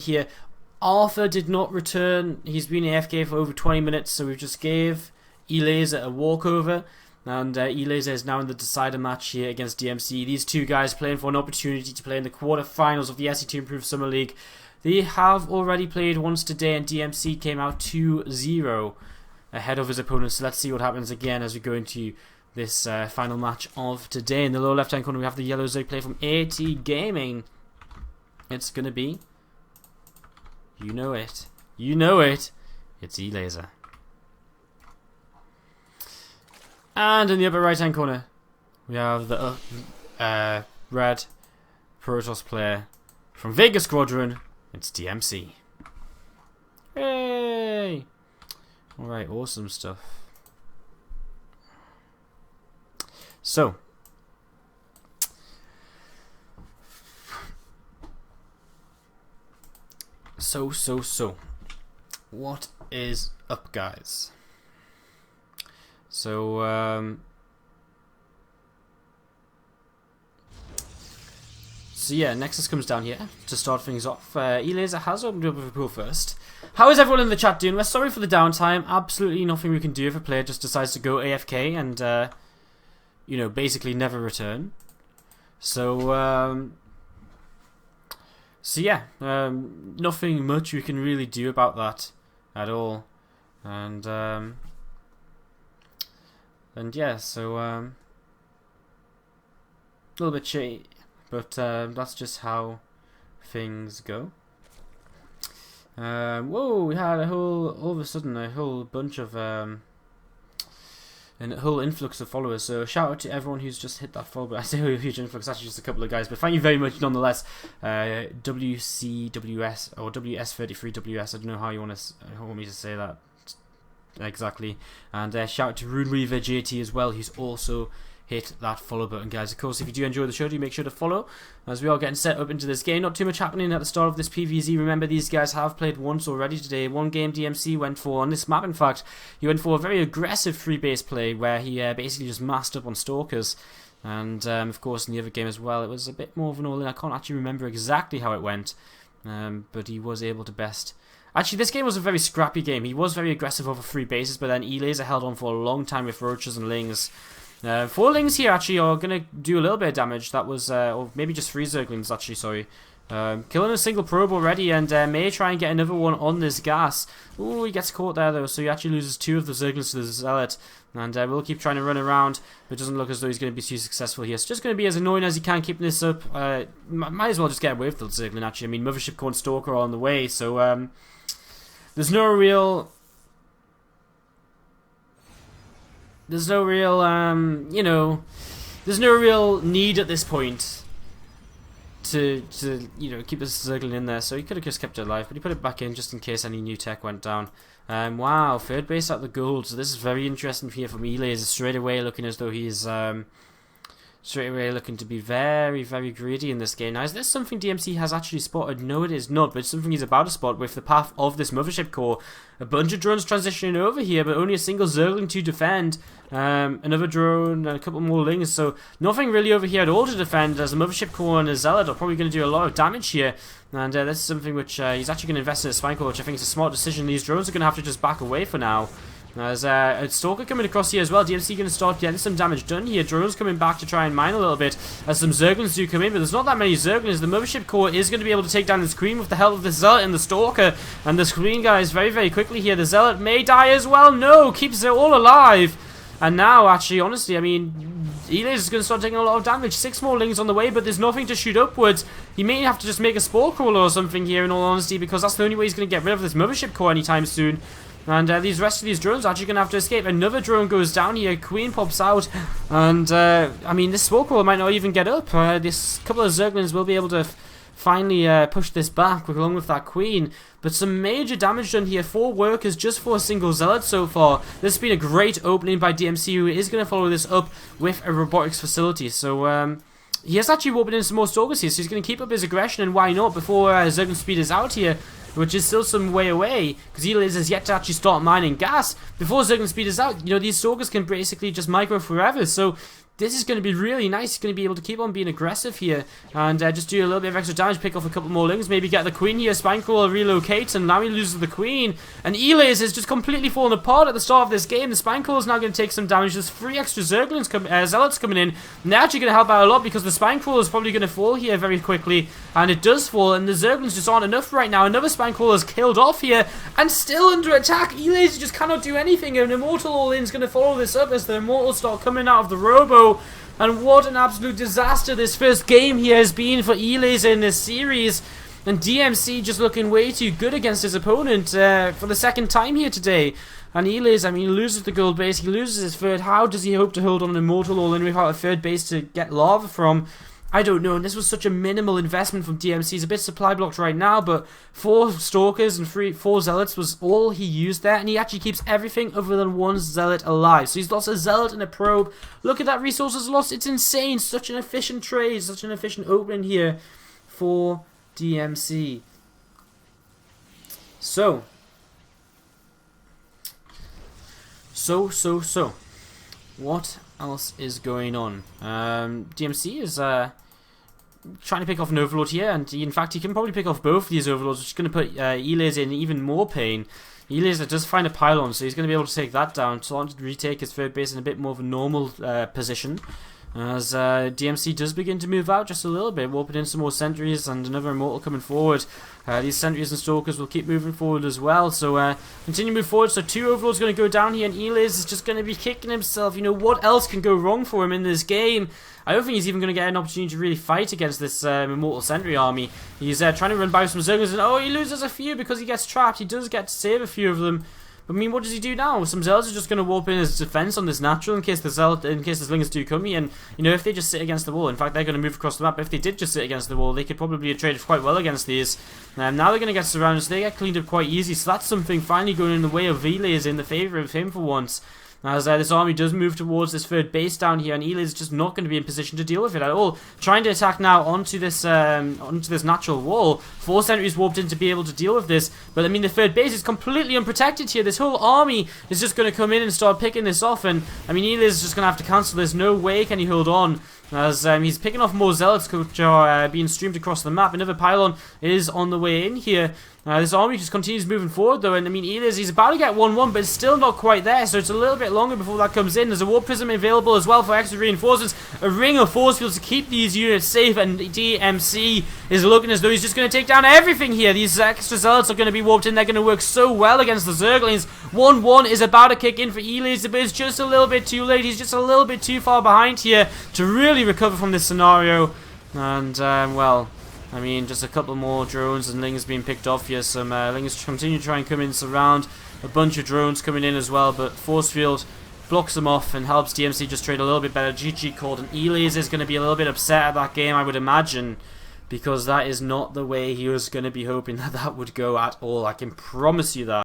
here. Arthur did not return. He's been AFK for over 20 minutes, so we just gave Elazer a walkover. And Elazer is now in the decider match here against DmC. These two guys playing for an opportunity to play in the quarterfinals of the SC2 Improved Summer League. They have already played once today, and DmC came out 2-0 ahead of his opponents. So let's see what happens again as we go into this final match of today. In the lower left-hand corner, we have the yellow Zerg play from AT Gaming. It's going to be... You know it. You know it. It's Elazer. And in the upper right hand corner, we have the red Protoss player from Vega Squadron. It's DmC. Hey! Alright, awesome stuff. So. What is up, guys? So yeah, Nexus comes down here to start things off. Elazer has opened up with a pool first. How is everyone in the chat doing? We're sorry for the downtime. Absolutely nothing we can do if a player just decides to go AFK and, you know, basically never return. So yeah, nothing much we can really do about that at all. And yeah, so a little bit shitty, but that's just how things go. Whoa, we had all of a sudden a whole bunch of a whole influx of followers. So shout out to everyone who's just hit that follow button. I say a huge influx, actually just a couple of guys, but thank you very much nonetheless. WCWS or WS33WS. I don't know how you want me to say that exactly. And shout out to Runeweaver JT as well, who's also hit that follow button, guys. Of course, if you do enjoy the show, do make sure to follow as we are getting set up into this game. Not too much happening at the start of this PvZ. Remember, these guys have played once already today. One game DmC went for, on this map in fact, he went for a very aggressive free base play where he basically just masked up on stalkers. And of course in the other game as well, it was a bit more of an all-in. I can't actually remember exactly how it went, but he was able to best. Actually, this game was a very scrappy game. He was very aggressive over free bases, but then Elazer held on for a long time with roaches and lings. 4 lings here actually are going to do a little bit of damage. That was, or maybe just 3 zerglings actually, sorry. Killing a single probe already, and may try and get another one on this gas. Ooh, he gets caught there though, so he actually loses 2 of the zerglings to the zealot. And we'll keep trying to run around, but it doesn't look as though he's going to be too successful here. It's just going to be as annoying as he can keeping this up. Might as well just get away with the zergling actually. I mean, Mothership Core and Stalker are on the way, so there's no real, you know, there's no real need at this point to you know, keep this zergling in there. So he could have just kept it alive, but he put it back in just in case any new tech went down. Wow, third base out the gold. So this is very interesting here from Elazer. Straight away looking as though he's straight away looking to be very, very greedy in this game. Now, is this something DmC has actually spotted? No, it is not, but it's something he's about to spot with the path of this Mothership Core. A bunch of drones transitioning over here, but only a single Zergling to defend. Another drone and a couple more lings, so nothing really over here at all to defend, as a Mothership Core and a Zealot are probably going to do a lot of damage here. And that's something which he's actually going to invest in a Spine Core, which I think is a smart decision. These drones are going to have to just back away for now. As a Stalker coming across here as well. DmC going to start getting some damage done here. Drones coming back to try and mine a little bit as some Zerglings do come in, but there's not that many Zerglings. The Mothership Core is going to be able to take down this Queen with the help of the Zealot and the Stalker. And the Queen guys very, very quickly here. The Zealot may die as well. No, keeps it all alive. And now, actually, honestly, I mean, Elazer is going to start taking a lot of damage. 6 more lings on the way, but there's nothing to shoot upwards. He may have to just make a Spore Crawler or something here, in all honesty, because that's the only way he's going to get rid of this Mothership Core anytime soon. And these rest of these drones are actually going to have to escape. Another drone goes down here. Queen pops out. And, I mean, this Spore Crawler might not even get up. This couple of Zerglings will be able to finally push this back along with that Queen. But some major damage done here. 4 workers just for a single Zealot so far. This has been a great opening by DmC, who is going to follow this up with a robotics facility. So, he has actually opened in some more Stalkers here, so he's going to keep up his aggression, and why not, before Zergling Speed is out here, which is still some way away, because Elazer has yet to actually start mining gas. Before Zergling Speed is out, you know, these Stalkers can basically just micro forever, so this is going to be really nice. He's going to be able to keep on being aggressive here and just do a little bit of extra damage, pick off a couple more lings, maybe get the queen here. Spinecrawler relocates, and now he loses the queen. And Elazer is just completely fallen apart at the start of this game. The Spinecrawler is now going to take some damage. There's 3 extra Zealots coming in, and they're actually going to help out a lot because the Spinecrawler is probably going to fall here very quickly, and it does fall, and the Zerglings just aren't enough right now. Another Spinecrawler is killed off here, and still under attack. Elazer just cannot do anything, and Immortal All-In is going to follow this up as the Immortals start coming out of the Robo. And what an absolute disaster this first game here has been for Elazer in this series. And DmC just looking way too good against his opponent for the second time here today. And Elazer, I mean, he loses the gold base, he loses his third. How does he hope to hold on an Immortal All-In without a third base to get lava from? I don't know, and this was such a minimal investment from DmC. He's a bit supply blocked right now, but 4 Stalkers and 4 Zealots was all he used there, and he actually keeps everything other than 1 Zealot alive. So he's lost a Zealot and a Probe. Look at that resources lost, it's insane. Such an efficient trade, such an efficient opening here for DmC. So. What else is going on? DmC is trying to pick off an Overlord here, and in fact he can probably pick off both of these Overlords, which is going to put Elazer in even more pain. Elazer does find a pylon, so he's going to be able to take that down, starting to retake his third base in a bit more of a normal position. As DmC does begin to move out just a little bit, warping in some more sentries and another Immortal coming forward. These sentries and Stalkers will keep moving forward as well, so continue to move forward. So 2 Overlords going to go down here, and Elazer is just going to be kicking himself. You know, what else can go wrong for him in this game? I don't think he's even going to get an opportunity to really fight against this Immortal Sentry army. He's trying to run by some Zerglings, and oh, he loses a few because he gets trapped. He does get to save a few of them. I mean, what does he do now? Some Zealots are just going to warp in his defense on this natural in case the Slingers do come here. And, you know, if they just sit against the wall, in fact, they're going to move across the map. If they did just sit against the wall, they could probably have traded quite well against these. Now they're going to get surrounded, so they get cleaned up quite easy. So that's something finally going in the way of Elazer, in the favour of him for once. As this army does move towards this third base down here, and Elazer is just not going to be in position to deal with it at all. Trying to attack now onto this natural wall. 4 sentries warped in to be able to deal with this, but I mean the third base is completely unprotected here. This whole army is just going to come in and start picking this off, and I mean Elazer is just going to have to cancel this. No way can he hold on. As he's picking off more Zealots which are being streamed across the map. Another pylon is on the way in here. This army just continues moving forward though, and I mean he's about to get 1-1, but it's still not quite there, so it's a little bit longer before that comes in. There's a Warp Prism available as well for extra reinforcements, a ring of force fields to keep these units safe, and DmC is looking as though he's just going to take down everything here. These extra Zealots are going to be warped in, they're going to work so well against the Zerglings. 1-1 is about to kick in for Elazer, but it's just a little bit too late. He's just a little bit too far behind here to really recover from this scenario, and well, I mean, just a couple more drones and Lings being picked off here. Some Lings continue to try and come in, surround. A bunch of drones coming in as well, but Force Field blocks them off and helps DmC just trade a little bit better. GG called, and Elazer is going to be a little bit upset at that game, I would imagine, because that is not the way he was going to be hoping that would go at all. I can promise you that.